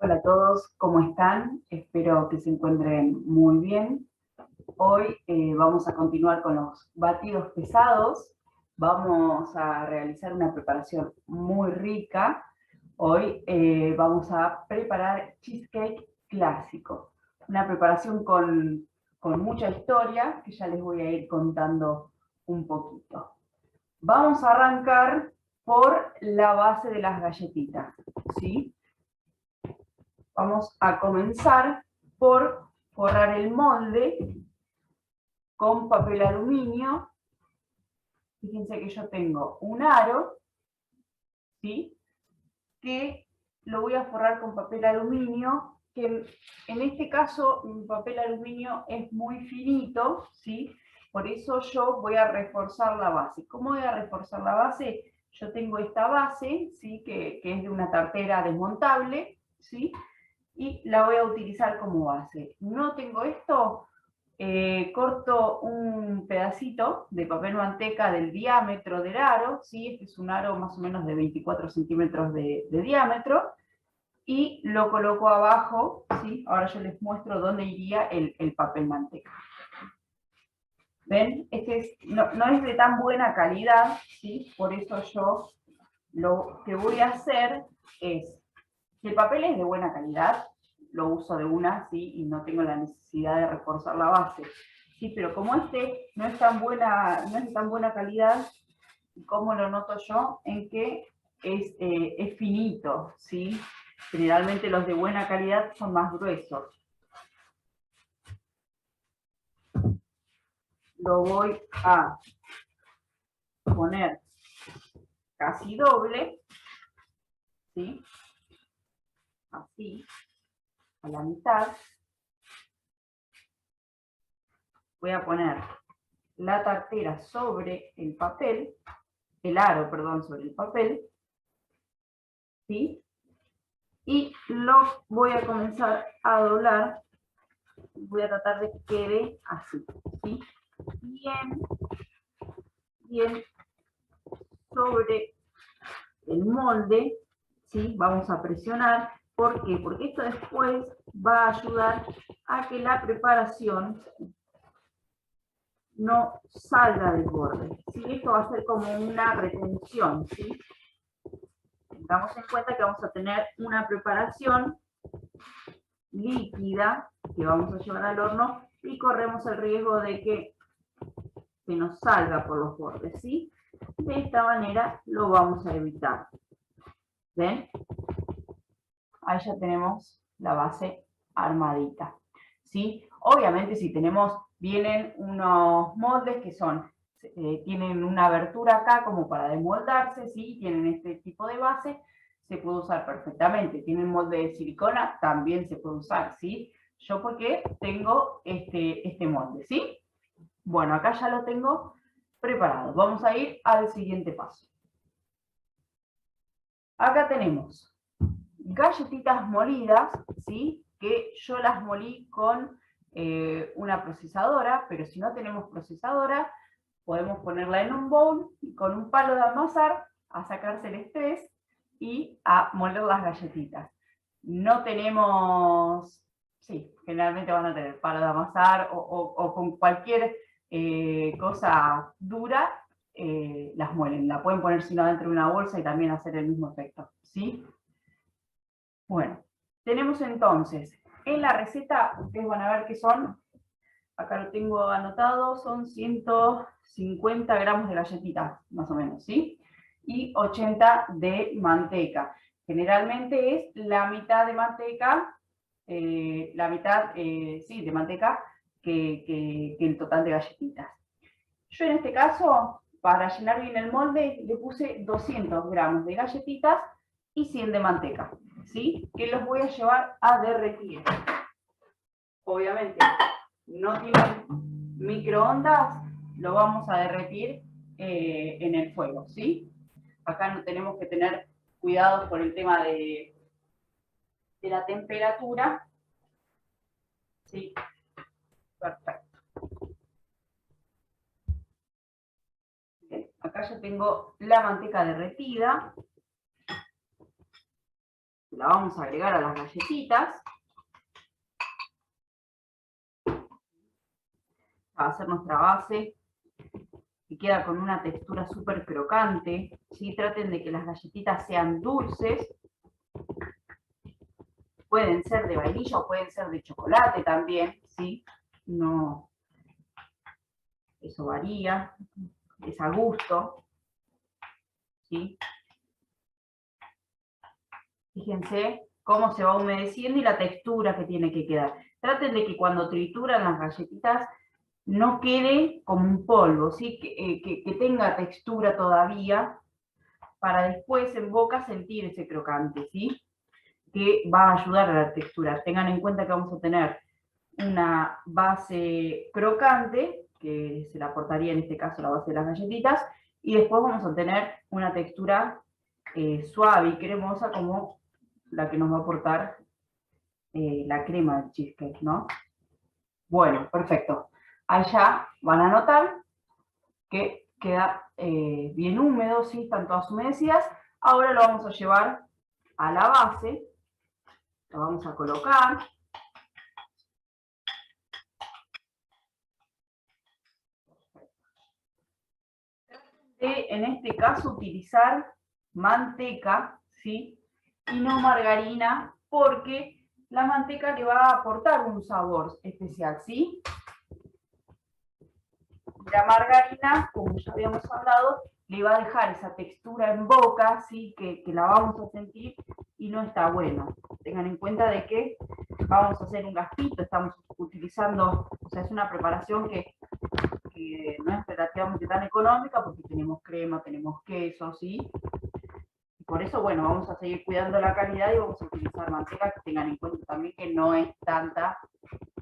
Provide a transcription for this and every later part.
Hola a todos, ¿cómo están? Espero que se encuentren muy bien. Hoy vamos a continuar con los batidos pesados. Vamos a realizar una preparación muy rica. Hoy vamos a preparar cheesecake clásico. Una preparación con mucha historia que ya les voy a ir contando un poquito. Vamos a arrancar por la base de las galletitas, ¿sí? Vamos a comenzar por forrar el molde con papel aluminio. Fíjense que yo tengo un aro, ¿sí? Que lo voy a forrar con papel aluminio, que en este caso mi papel aluminio es muy finito, ¿sí? Por eso yo voy a reforzar la base. ¿Cómo voy a reforzar la base? Yo tengo esta base, ¿sí? Que es de una tartera desmontable, ¿sí? Y la voy a utilizar como base. No tengo esto, corto un pedacito de papel manteca del diámetro del aro, ¿sí? Este es un aro más o menos de 24 centímetros de diámetro, y lo coloco abajo, ¿sí? Ahora yo les muestro dónde iría el papel manteca. ¿Ven? No es de tan buena calidad, ¿sí? Por eso yo lo que voy a hacer es, si el papel es de buena calidad, lo uso de una, ¿sí? Y no tengo la necesidad de reforzar la base. Sí, pero como este no es de tan buena calidad, ¿cómo lo noto yo? En que es finito, ¿sí? Generalmente los de buena calidad son más gruesos. Lo voy a poner casi doble, ¿sí? Así, a la mitad. Voy a poner la tartera sobre el papel, el aro, perdón, sobre el papel, ¿sí? Y lo voy a comenzar a doblar. Voy a tratar de que quede así, ¿sí? Bien, bien sobre el molde, ¿sí? Vamos a presionar. ¿Por qué? Porque esto después va a ayudar a que la preparación no salga del borde, ¿sí? Esto va a ser como una retención, ¿sí? Tengamos en cuenta que vamos a tener una preparación líquida que vamos a llevar al horno y corremos el riesgo de que se nos salga por los bordes, ¿sí? De esta manera lo vamos a evitar. ¿Ven? Ahí ya tenemos la base armadita, ¿sí? Obviamente si vienen unos moldes que tienen una abertura acá como para desmoldarse, ¿sí? Tienen este tipo de base, se puede usar perfectamente. Tienen molde de silicona, también se puede usar, ¿sí? Yo porque tengo este molde, ¿sí? Bueno, acá ya lo tengo preparado. Vamos a ir al siguiente paso. Acá tenemos galletitas molidas, ¿sí? Que yo las molí con una procesadora, pero si no tenemos procesadora, podemos ponerla en un bowl y con un palo de amasar a sacarse el estrés y a moler las galletitas. No tenemos, sí, generalmente van a tener palo de amasar o con cualquier cosa dura, las muelen. La pueden poner si no dentro de una bolsa y también hacer el mismo efecto, ¿sí? Bueno, tenemos entonces, en la receta, ustedes van a ver que acá lo tengo anotado, son 150 gramos de galletitas, más o menos, ¿sí? Y 80 de manteca. Generalmente es la mitad de manteca, sí, de manteca que el total de galletitas. Yo en este caso, para llenar bien el molde, le puse 200 gramos de galletitas y 100 de manteca, ¿sí? Que los voy a llevar a derretir. Obviamente, no tienen microondas, lo vamos a derretir en el fuego, ¿sí? Acá no tenemos que tener cuidado por el tema de la temperatura, ¿sí? Perfecto. Bien, acá ya tengo la manteca derretida. la vamos a agregar a las galletitas. Va a ser nuestra base, que queda con una textura súper crocante, ¿sí? Traten de que las galletitas sean dulces. Pueden ser de vainilla o pueden ser de chocolate también, ¿sí? No, eso varía, es a gusto, ¿sí? Fíjense cómo se va humedeciendo y la textura que tiene que quedar. Traten de que cuando trituran las galletitas no quede como un polvo, ¿sí? Que tenga textura todavía, para después en boca sentir ese crocante, ¿sí? Que va a ayudar a la textura. Tengan en cuenta que vamos a tener una base crocante, que se la aportaría en este caso la base de las galletitas, y después vamos a tener una textura suave y cremosa como la que nos va a aportar la crema del cheesecake, ¿no? Bueno, perfecto. Ahí ya van a notar que queda bien húmedo, ¿sí? Están todas humedecidas. Ahora lo vamos a llevar a la base, lo vamos a colocar. En este caso utilizar manteca, ¿sí? Y no margarina, porque la manteca le va a aportar un sabor especial, ¿sí? La margarina, como ya habíamos hablado, le va a dejar esa textura en boca, ¿sí? Que la vamos a sentir y no está bueno. Tengan en cuenta de que vamos a hacer un gastito, estamos utilizando, o sea, es una preparación que no es relativamente tan económica porque tenemos crema, tenemos queso, ¿sí? Y por eso, bueno, vamos a seguir cuidando la calidad y vamos a utilizar manteca, que tengan en cuenta también que no es tanta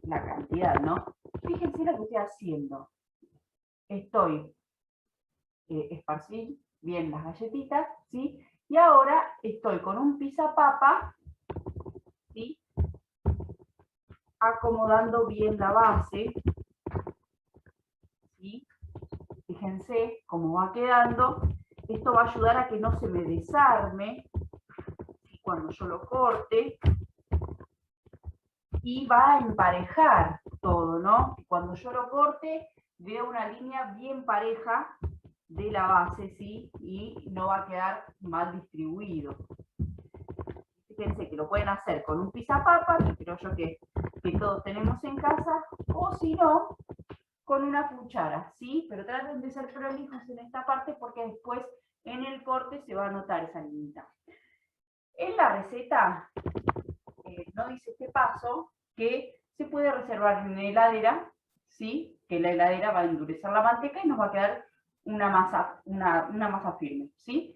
la cantidad, ¿no? Fíjense lo que estoy haciendo. Estoy esparcí bien las galletitas, ¿sí? Y ahora estoy con un pisapapa, ¿sí? Acomodando bien la base, ¿sí? Fíjense cómo va quedando. Esto va a ayudar a que no se me desarme cuando yo lo corte. Y va a emparejar todo, ¿no? Cuando yo lo corte, veo una línea bien pareja de la base, ¿sí? Y no va a quedar mal distribuido. Fíjense que lo pueden hacer con un pisapapa, que creo yo que todos tenemos en casa, o si no, con una cuchara, ¿sí? Pero traten de ser prolijos en esta parte porque después en el corte se va a notar esa línea. En la receta no dice este paso que se puede reservar en la heladera, ¿sí? Que la heladera va a endurecer la manteca y nos va a quedar una masa firme, ¿sí?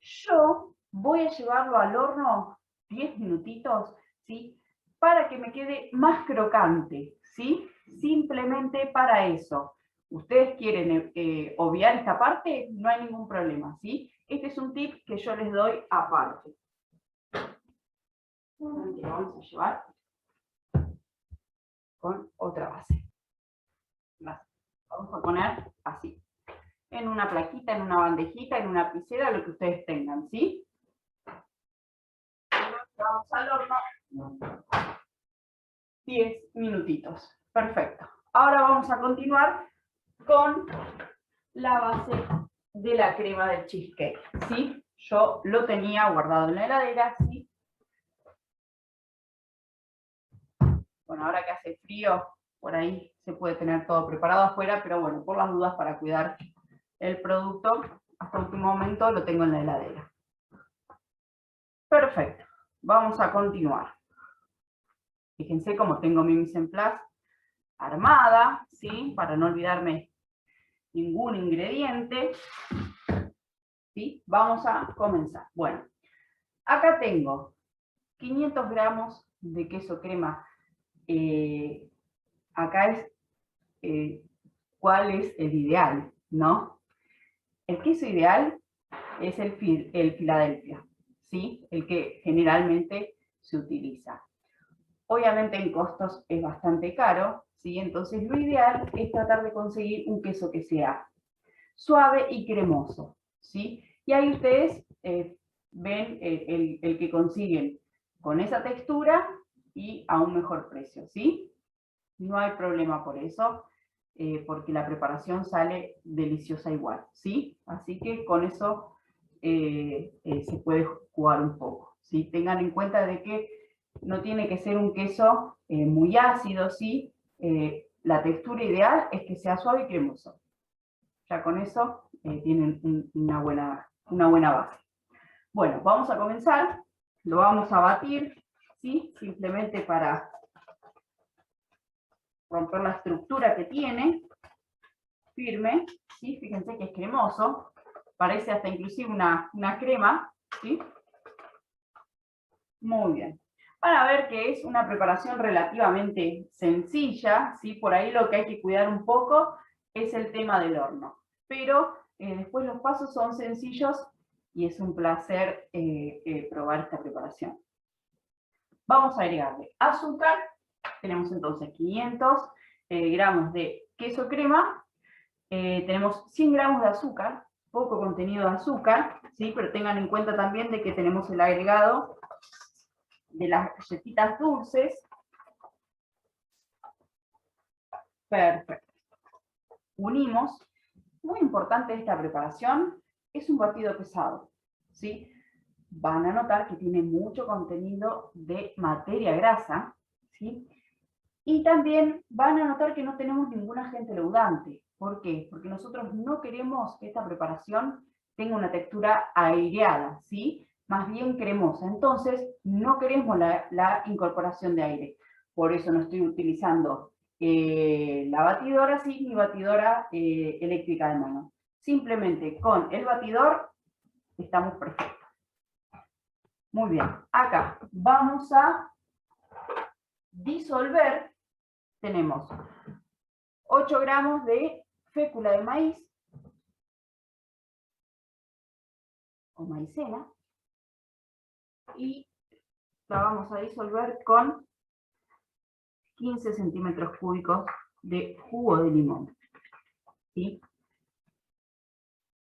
Yo voy a llevarlo al horno 10 minutitos, ¿sí? Para que me quede más crocante, ¿sí? Simplemente para eso. Ustedes quieren obviar esta parte, no hay ningún problema, ¿sí? Este es un tip que yo les doy aparte. Lo vamos a llevar con otra base. Vamos a poner así, en una plaquita, en una bandejita, en una piscera, lo que ustedes tengan, ¿sí? Vamos al horno 10 minutitos. Perfecto. Ahora vamos a continuar con la base de la crema del cheesecake, ¿sí? Yo lo tenía guardado en la heladera, ¿sí? Bueno, ahora que hace frío, por ahí se puede tener todo preparado afuera, pero bueno, por las dudas, para cuidar el producto, hasta el último momento lo tengo en la heladera. Perfecto. Vamos a continuar. Fíjense cómo tengo mi mise en place armada, ¿sí? Para no olvidarme ningún ingrediente. ¿Sí? Vamos a comenzar. Bueno, acá tengo 500 gramos de queso crema. Acá es cuál es el ideal, ¿no? El queso ideal es el Philadelphia, ¿sí? El que generalmente se utiliza. Obviamente en costos es bastante caro, ¿sí? Entonces lo ideal es tratar de conseguir un queso que sea suave y cremoso, ¿sí? Y ahí ustedes ven el que consiguen con esa textura y a un mejor precio, ¿sí? No hay problema por eso, porque la preparación sale deliciosa igual, ¿sí? Así que con eso se puede jugar un poco, ¿sí? Tengan en cuenta de que no tiene que ser un queso muy ácido, ¿sí? La textura ideal es que sea suave y cremoso. Ya con eso tienen una buena base. Bueno, vamos a comenzar, lo vamos a batir, ¿sí? Simplemente para romper la estructura que tiene, firme, ¿sí? Fíjense que es cremoso, parece hasta inclusive una crema, ¿sí? Muy bien. Van a ver que es una preparación relativamente sencilla, ¿sí? Por ahí lo que hay que cuidar un poco es el tema del horno, pero después los pasos son sencillos y es un placer probar esta preparación. Vamos a agregarle azúcar, tenemos entonces 500 gramos de queso crema, tenemos 100 gramos de azúcar, poco contenido de azúcar, ¿sí? Pero tengan en cuenta también de que tenemos el agregado de las galletitas dulces. Perfecto. Unimos. Muy importante de esta preparación, es un batido pesado, ¿sí? Van a notar que tiene mucho contenido de materia grasa, ¿sí? Y también van a notar que no tenemos ningún agente leudante. ¿Por qué? Porque nosotros no queremos que esta preparación tenga una textura aireada, ¿sí? Más bien cremosa. Entonces, no queremos la incorporación de aire. Por eso no estoy utilizando la batidora, sí, mi batidora eléctrica de mano. Simplemente con el batidor estamos perfectos. Muy bien. Acá vamos a disolver. Tenemos 8 gramos de fécula de maíz o maicena y la vamos a disolver con 15 centímetros cúbicos de jugo de limón, ¿sí?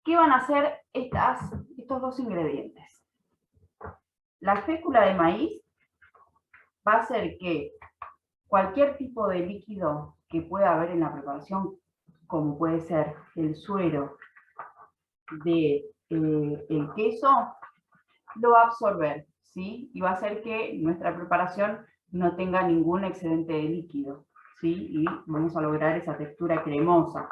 ¿Qué van a hacer estos dos ingredientes? La fécula de maíz va a hacer que cualquier tipo de líquido que pueda haber en la preparación, como puede ser el suero de el queso, lo va a absorber, ¿sí? Y va a hacer que nuestra preparación no tenga ningún excedente de líquido, ¿sí? Y vamos a lograr esa textura cremosa.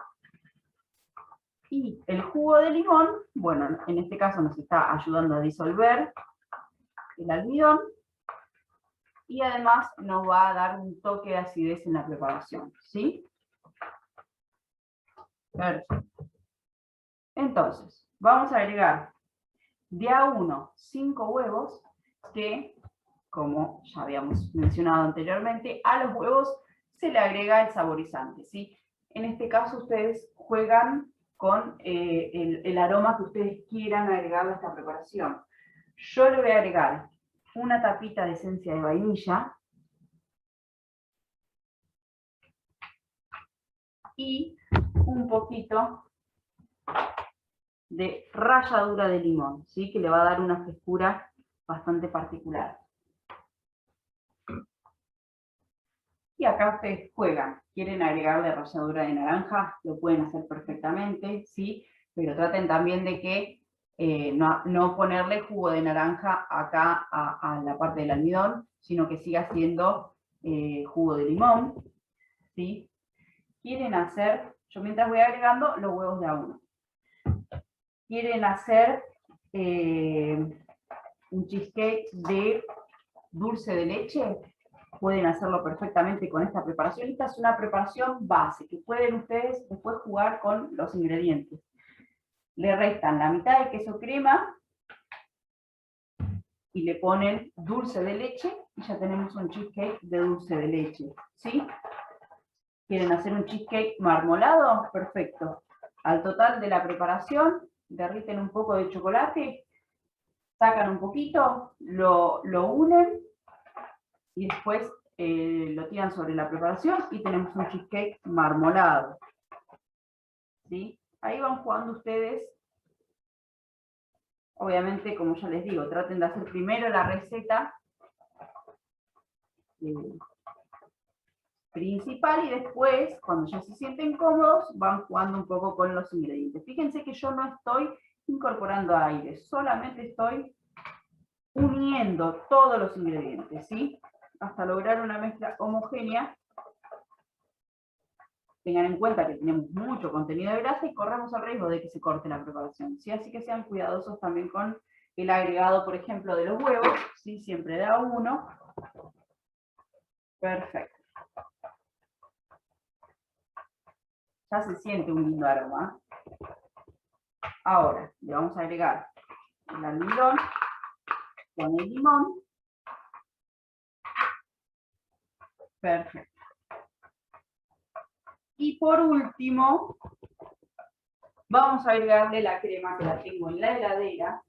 Y el jugo de limón, bueno, en este caso nos está ayudando a disolver el almidón y además nos va a dar un toque de acidez en la preparación, ¿sí? Perfecto. Entonces, vamos a agregar de a 1 5 huevos que, como ya habíamos mencionado anteriormente, a los huevos se le agrega el saborizante, ¿sí? En este caso ustedes juegan con el aroma que ustedes quieran agregar a esta preparación. Yo le voy a agregar una tapita de esencia de vainilla y un poquito de ralladura de limón, ¿sí? Que le va a dar una frescura bastante particular. Y acá ustedes juegan, quieren agregarle ralladura de naranja, lo pueden hacer perfectamente, ¿sí? Pero traten también de que no ponerle jugo de naranja acá a la parte del almidón, sino que siga siendo jugo de limón, ¿sí? Quieren hacer, yo mientras voy agregando los huevos de a uno. Quieren hacer un cheesecake de dulce de leche, pueden hacerlo perfectamente con esta preparación. Esta es una preparación base, que pueden ustedes después jugar con los ingredientes. Le restan la mitad de queso crema y le ponen dulce de leche y ya tenemos un cheesecake de dulce de leche, ¿sí? ¿Quieren hacer un cheesecake marmolado? Perfecto. Al total de la preparación, derriten un poco de chocolate, sacan un poquito, lo unen y después lo tiran sobre la preparación y tenemos un cheesecake marmolado, ¿sí? Ahí van jugando ustedes. Obviamente, como ya les digo, traten de hacer primero la receta principal, y después, cuando ya se sienten cómodos, van jugando un poco con los ingredientes. Fíjense que yo no estoy incorporando aire, solamente estoy uniendo todos los ingredientes, ¿sí? Hasta lograr una mezcla homogénea. Tengan en cuenta que tenemos mucho contenido de grasa y corremos el riesgo de que se corte la preparación, ¿sí? Así que sean cuidadosos también con el agregado, por ejemplo, de los huevos, ¿sí? Siempre da uno. Perfecto. Ya se siente un lindo aroma. Ahora, le vamos a agregar el almidón con el limón. Perfecto. Y por último, vamos a agregarle la crema que la tengo en la heladera.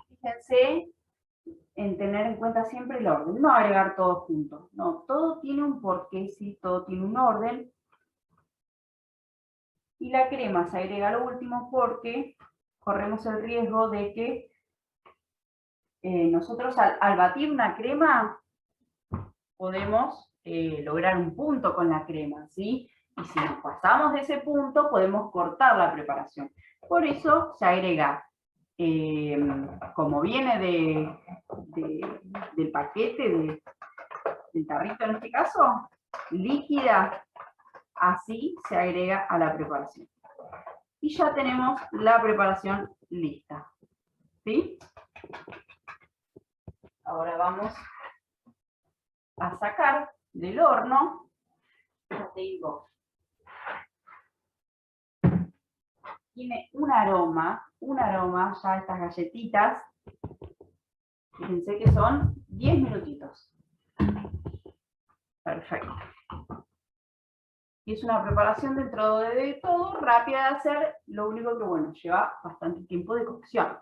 Fíjense en tener en cuenta siempre el orden, no agregar todo junto. No, todo tiene un porqué, sí, todo tiene un orden. Y la crema se agrega a lo último porque corremos el riesgo de que nosotros al batir una crema podemos lograr un punto con la crema, ¿sí? Y si nos pasamos de ese punto, podemos cortar la preparación. Por eso se agrega, como viene del paquete, del tarrito en este caso, líquida, así se agrega a la preparación. Y ya tenemos la preparación lista, ¿sí? Ahora vamos a sacar del horno. Ya te digo, tiene un aroma ya estas galletitas. Fíjense que son 10 minutitos. Perfecto. Y es una preparación dentro de todo rápida de hacer, lo único que, bueno, lleva bastante tiempo de cocción.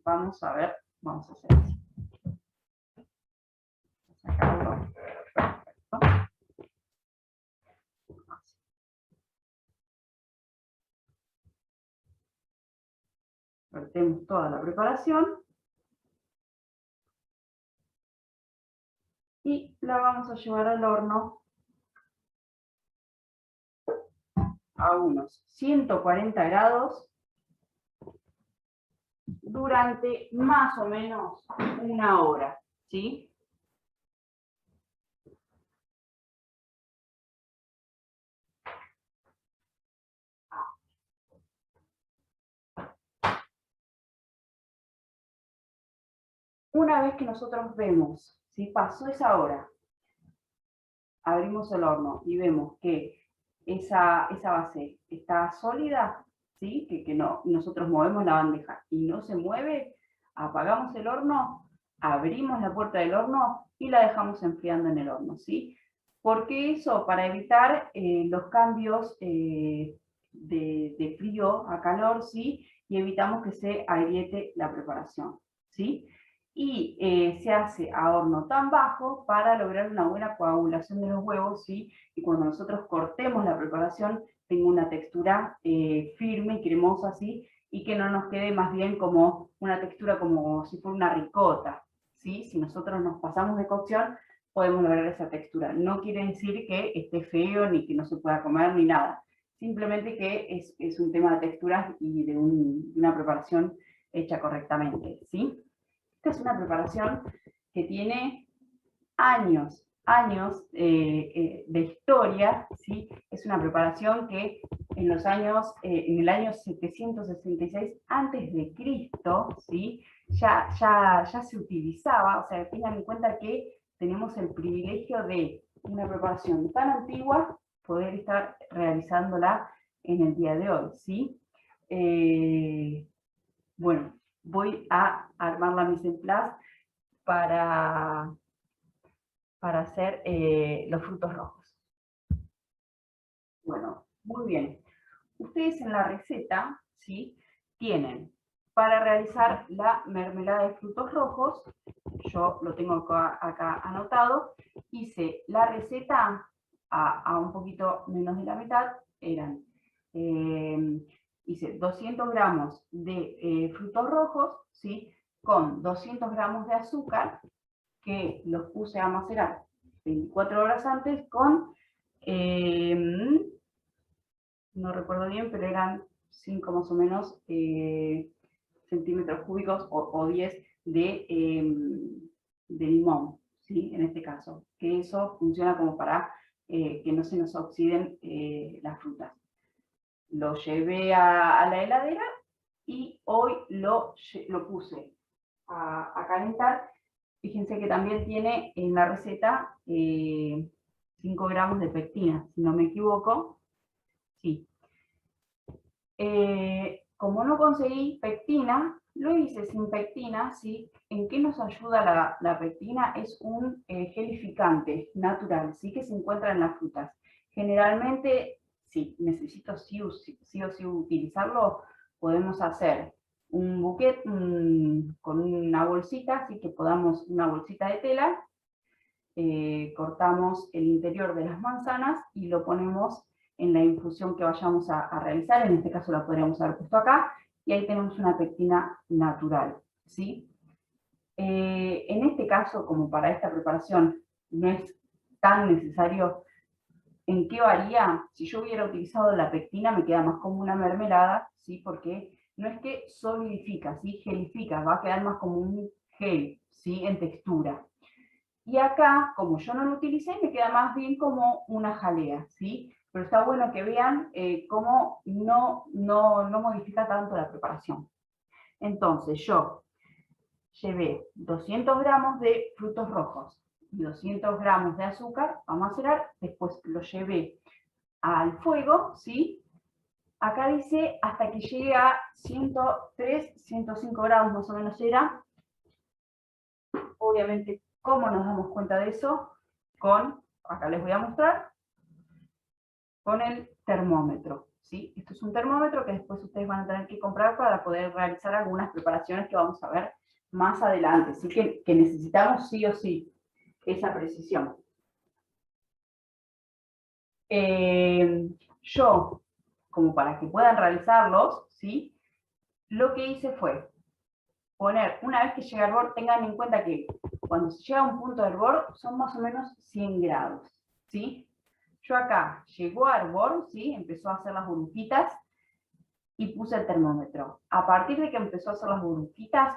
Vamos a ver, vamos a hacer así. Sacarlo. Perfecto. Vertemos toda la preparación. Y la vamos a llevar al horno a unos 140 grados durante más o menos una hora, ¿sí? Una vez que nosotros vemos, si pasó esa hora, abrimos el horno y vemos que esa base está sólida, ¿sí? Que no, nosotros movemos la bandeja y no se mueve, apagamos el horno, abrimos la puerta del horno y la dejamos enfriando en el horno, ¿sí? ¿Por qué eso? Para evitar los cambios de frío a calor, ¿sí? Y evitamos que se agriete la preparación, ¿sí? Y se hace a horno tan bajo para lograr una buena coagulación de los huevos, ¿sí? Y cuando nosotros cortemos la preparación tenga una textura firme y cremosa, ¿sí? Y que no nos quede más bien como una textura como si fuera una ricota, ¿sí? Si nosotros nos pasamos de cocción, podemos lograr esa textura. No quiere decir que esté feo, ni que no se pueda comer, ni nada. Simplemente que es un tema de texturas y de una preparación hecha correctamente, ¿sí? Esta es una preparación que tiene años de historia, ¿sí? Es una preparación que en el año 766 antes de Cristo, ¿sí? ya se utilizaba, o sea, tengan en cuenta que tenemos el privilegio de una preparación tan antigua, poder estar realizándola en el día de hoy, ¿sí? Bueno, voy a armar la mise en place para hacer los frutos rojos. Bueno, muy bien. Ustedes en la receta, ¿sí? Tienen para realizar la mermelada de frutos rojos, yo lo tengo acá anotado, hice la receta a un poquito menos de la mitad, hice 200 gramos de frutos rojos, ¿sí? con 200 gramos de azúcar, que los puse a macerar 24 horas antes, con, no recuerdo bien, pero eran 5 más o menos centímetros cúbicos o 10 de limón, ¿sí? En este caso, que eso funciona como para que no se nos oxiden las frutas. Lo llevé a la heladera y hoy lo puse a calentar. Fíjense que también tiene en la receta 5 gramos de pectina, si no me equivoco. Sí. Como no conseguí pectina, lo hice sin pectina, ¿sí? ¿En qué nos ayuda la pectina? Es un gelificante natural, ¿sí? Que se encuentra en las frutas. Generalmente, si necesito sí o sí utilizarlo, podemos hacer un buquet con una bolsita, así que podamos, una bolsita de tela, cortamos el interior de las manzanas y lo ponemos en la infusión que vayamos a realizar. En este caso la podríamos haber puesto acá, y ahí tenemos una pectina natural, ¿sí? En este caso, como para esta preparación no es tan necesario, ¿en qué varía? Si yo hubiera utilizado la pectina me queda más como una mermelada, ¿sí? Porque no es que solidifica, ¿sí? Gelifica, va a quedar más como un gel, ¿sí? En textura. Y acá, como yo no lo utilicé, me queda más bien como una jalea, ¿sí? Pero está bueno que vean cómo no modifica tanto la preparación. Entonces, yo llevé 200 gramos de frutos rojos y 200 gramos de azúcar a macerar, después lo llevé al fuego, ¿sí? Acá dice hasta que llegue a 103, 105 grados más o menos era. Obviamente, ¿cómo nos damos cuenta de eso? Acá les voy a mostrar, con el termómetro, ¿sí? Esto es un termómetro que después ustedes van a tener que comprar para poder realizar algunas preparaciones que vamos a ver más adelante, así que necesitamos sí o sí esa precisión. Yo, como para que puedan realizarlos, ¿sí? Lo que hice fue poner, una vez que llega al hervor, tengan en cuenta que cuando se llega a un punto de hervor son más o menos 100 grados, ¿sí? Yo acá llegó a hervor, ¿sí? Empezó a hacer las burbujitas y puse el termómetro. A partir de que empezó a hacer las burbujitas,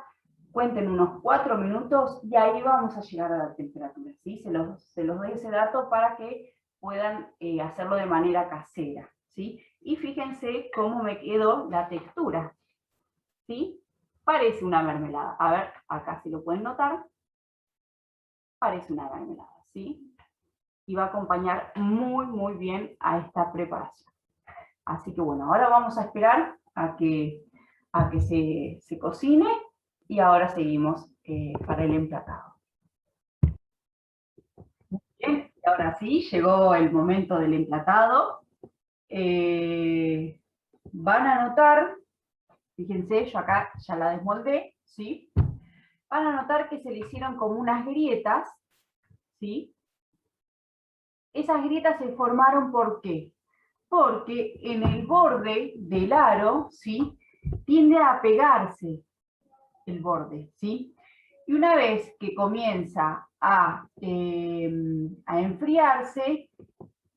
cuenten unos 4 minutos y ahí vamos a llegar a la temperatura, ¿sí? Se los doy ese dato para que puedan hacerlo de manera casera, ¿sí? Y fíjense cómo me quedó la textura, ¿sí? Parece una mermelada. A ver, acá si lo pueden notar, parece una mermelada, ¿sí? Y va a acompañar muy, muy bien a esta preparación. Así que bueno, ahora vamos a esperar a que se cocine y ahora seguimos para el emplatado. Bien, y ahora sí, llegó el momento del emplatado. Van a notar, fíjense, yo acá ya la desmoldé, ¿sí? Van a notar que se le hicieron como unas grietas, ¿sí? Esas grietas se formaron ¿por qué? Porque en el borde del aro, ¿sí? Tiende a pegarse el borde, ¿sí? Y una vez que comienza a enfriarse,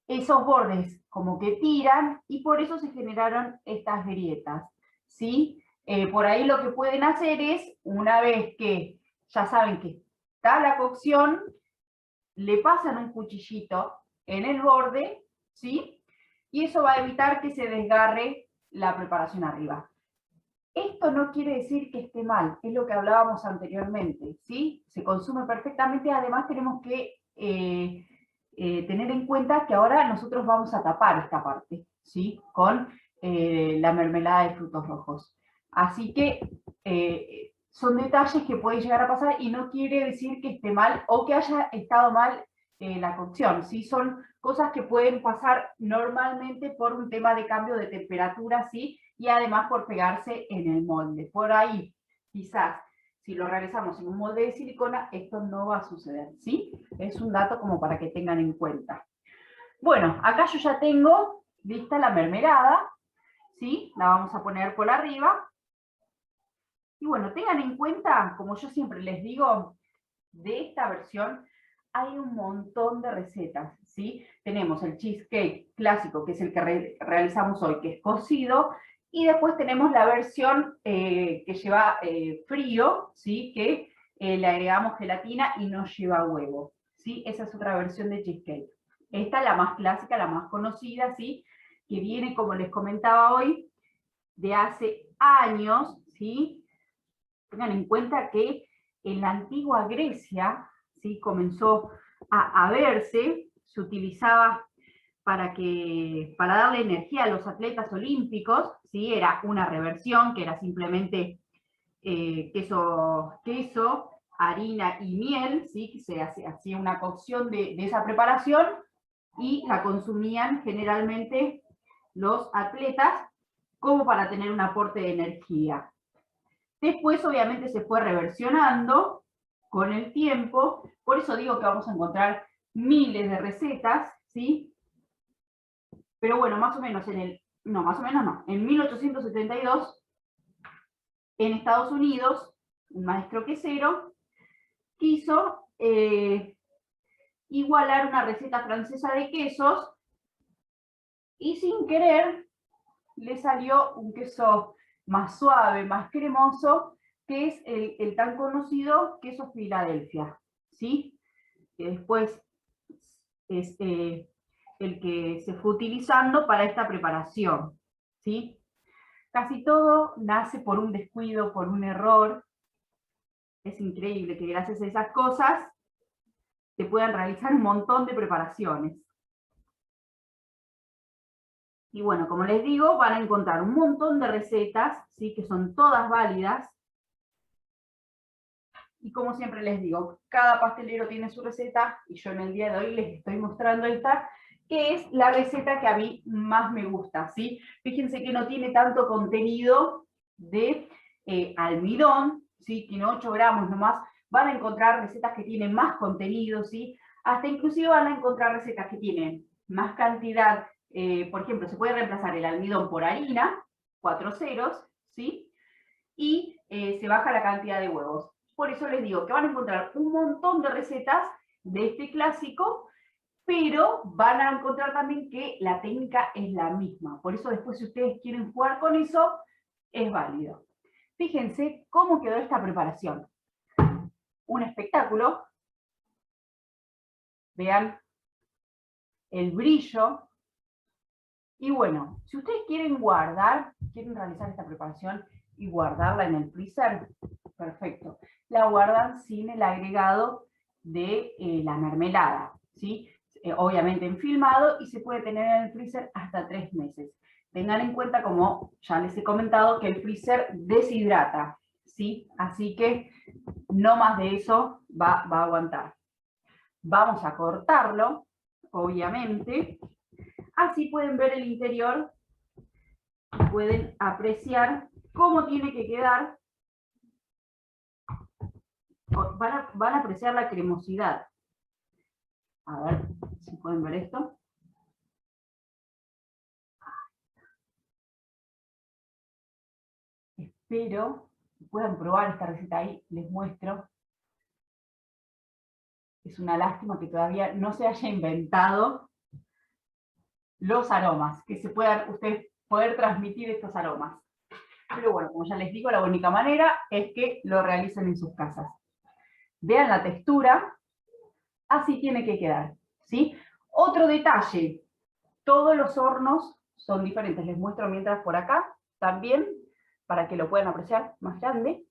esos bordes como que tiran y por eso se generaron estas grietas, ¿sí? Por ahí lo que pueden hacer es, una vez que ya saben que está la cocción, le pasan un cuchillito en el borde, ¿sí? Y eso va a evitar que se desgarre la preparación arriba. Esto no quiere decir que esté mal, es lo que hablábamos anteriormente, ¿sí? Se consume perfectamente, además tenemos que tener en cuenta que ahora nosotros vamos a tapar esta parte, ¿sí? Con la mermelada de frutos rojos. Así que son detalles que pueden llegar a pasar y no quiere decir que esté mal o que haya estado mal la cocción, ¿sí? Son cosas que pueden pasar normalmente por un tema de cambio de temperatura, ¿sí? Y además por pegarse en el molde. Por ahí, quizás, si lo realizamos en un molde de silicona, esto no va a suceder, ¿sí? Es un dato como para que tengan en cuenta. Bueno, acá yo ya tengo lista la mermelada, ¿sí? La vamos a poner por arriba. Y bueno, tengan en cuenta, como yo siempre les digo, de esta versión hay un montón de recetas, ¿sí? Tenemos el cheesecake clásico, que es el que realizamos hoy, que es cocido, y después tenemos la versión que lleva frío, ¿sí? Que le agregamos gelatina y no lleva huevo, ¿sí? Esa es otra versión de cheesecake. Esta es la más clásica, la más conocida, ¿sí? Que viene, como les comentaba hoy, de hace años, ¿sí? Tengan en cuenta que en la antigua Grecia, ¿sí? Comenzó a verse, se utilizaba para darle energía a los atletas olímpicos, ¿sí? Era una reversión, que era simplemente queso, harina y miel, ¿sí? Que se hacía una cocción de esa preparación y la consumían generalmente los atletas como para tener un aporte de energía. Después, obviamente, se fue reversionando con el tiempo, por eso digo que vamos a encontrar miles de recetas, ¿sí? Pero bueno, más o menos en 1872, en Estados Unidos, un maestro quesero quiso igualar una receta francesa de quesos y sin querer le salió un queso más suave, más cremoso, que es el tan conocido queso Filadelfia, ¿sí? Que después es el que se fue utilizando para esta preparación, ¿sí? Casi todo nace por un descuido, por un error. Es increíble que gracias a esas cosas se puedan realizar un montón de preparaciones. Y bueno, como les digo, van a encontrar un montón de recetas, ¿sí? Que son todas válidas. Y como siempre les digo, cada pastelero tiene su receta, y yo en el día de hoy les estoy mostrando esta, que es la receta que a mí más me gusta, ¿sí? Fíjense que no tiene tanto contenido de almidón, ¿sí? Tiene 8 gramos nomás. Van a encontrar recetas que tienen más contenido, ¿sí? Hasta inclusive van a encontrar recetas que tienen más cantidad. Por ejemplo, se puede reemplazar el almidón por harina, 4 ceros, ¿sí? Y se baja la cantidad de huevos. Por eso les digo que van a encontrar un montón de recetas de este clásico, pero van a encontrar también que la técnica es la misma. Por eso después, si ustedes quieren jugar con eso, es válido. Fíjense cómo quedó esta preparación. Un espectáculo. Vean el brillo. Y bueno, si ustedes quieren realizar esta preparación y guardarla en el freezer, perfecto. La guardan sin el agregado de la mermelada, ¿sí? Obviamente enfilmado, y se puede tener en el freezer hasta 3 meses. Tengan en cuenta, como ya les he comentado, que el freezer deshidrata, ¿sí? Así que no más de eso va a aguantar. Vamos a cortarlo, obviamente. Así pueden ver el interior, pueden apreciar cómo tiene que quedar. Van a apreciar la cremosidad. A ver si pueden ver esto. Espero que puedan probar esta receta ahí, les muestro. Es una lástima que todavía no se haya inventado los aromas, que se puedan ustedes poder transmitir estos aromas. Pero bueno, como ya les digo, la única manera es que lo realicen en sus casas. Vean la textura, así tiene que quedar, ¿sí? Otro detalle, todos los hornos son diferentes. Les muestro mientras por acá, también, para que lo puedan apreciar más grande.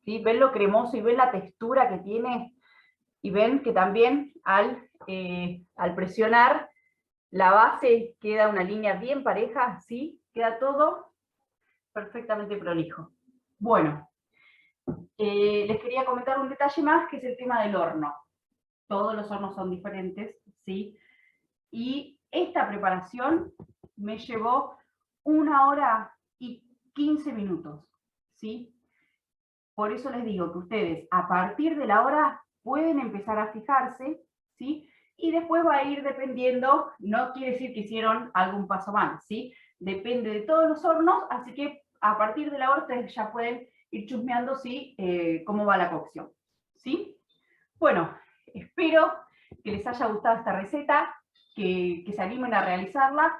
¿Sí? Ven lo cremoso y ven la textura que tiene, y ven que también al presionar la base queda una línea bien pareja, ¿sí? Queda todo perfectamente prolijo. Bueno, les quería comentar un detalle más, que es el tema del horno. Todos los hornos son diferentes, ¿sí? Y esta preparación me llevó 1 hora y 15 minutos, ¿sí? Por eso les digo que ustedes, a partir de la hora, pueden empezar a fijarse, ¿sí? Y después va a ir dependiendo, no quiere decir que hicieron algún paso mal, ¿sí? Depende de todos los hornos, así que a partir de la hora ustedes ya pueden ir chusmeando cómo va la cocción. ¿Sí? Bueno, espero que les haya gustado esta receta, que se animen a realizarla.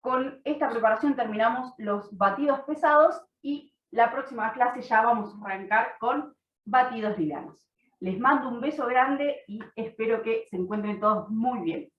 Con esta preparación terminamos los batidos pesados y la próxima clase ya vamos a arrancar con batidos livianos. Les mando un beso grande y espero que se encuentren todos muy bien.